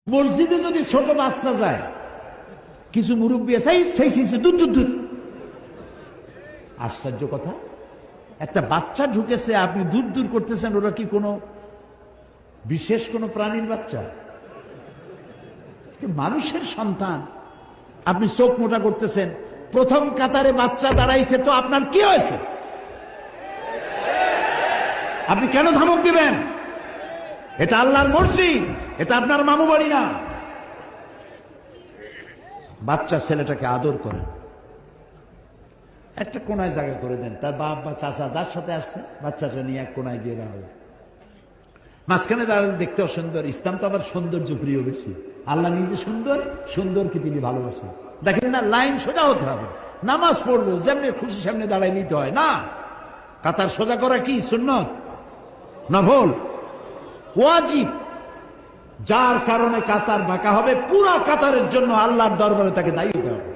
মসজিদে যদি ছোট বাচ্চা যায়, কিছু মুরব্বী আছে দূর দূর দূর। আশ্চর্য কথা, একটা বাচ্চা ঢুকেছে, আপনি দূর দূর করতেছেন। ওরা কি কোনো বিশেষ কোনো প্রাণীর বাচ্চা? মানুষের সন্তান, আপনি চোখ মোটা করতেছেন। প্রথম কাতারে বাচ্চা দাঁড়াইছে, তো আপনার কি হয়েছে? আপনি কেন ধমক দিবেন? এটা আল্লাহর মসজিদ, এটা আপনার মামু বাড়ি না। বাচ্চা ছেলেটাকে আদর করেন, একটা কোনায় জায়গা করে দেন। তার বাপ বা চাচা যার সাথে আসছে, বাচ্চাটা নিয়ে এক কোনায় গিয়ে দাঁড়াবে। মাঝখানে দাঁড়ালে দেখতেও সুন্দর। ইসলাম তো আবার সৌন্দর্য প্রিয় বেশি। আল্লাহ নিজে সুন্দর, সুন্দরকে তিনি ভালোবাসেন। দেখেন না, লাইন সোজা হতে হবে। নামাজ পড়বো যেমনি খুশি সামনে দাঁড়ায় নিতে হয় না। কাতার সোজা করা কি সুন্নত? নফল, ওয়াজিব। যার কারণে কাতার বাঁকা হবে, পুরো কাতারের জন্য আল্লাহর দরবারে তাকে দায়ী হতে হবে।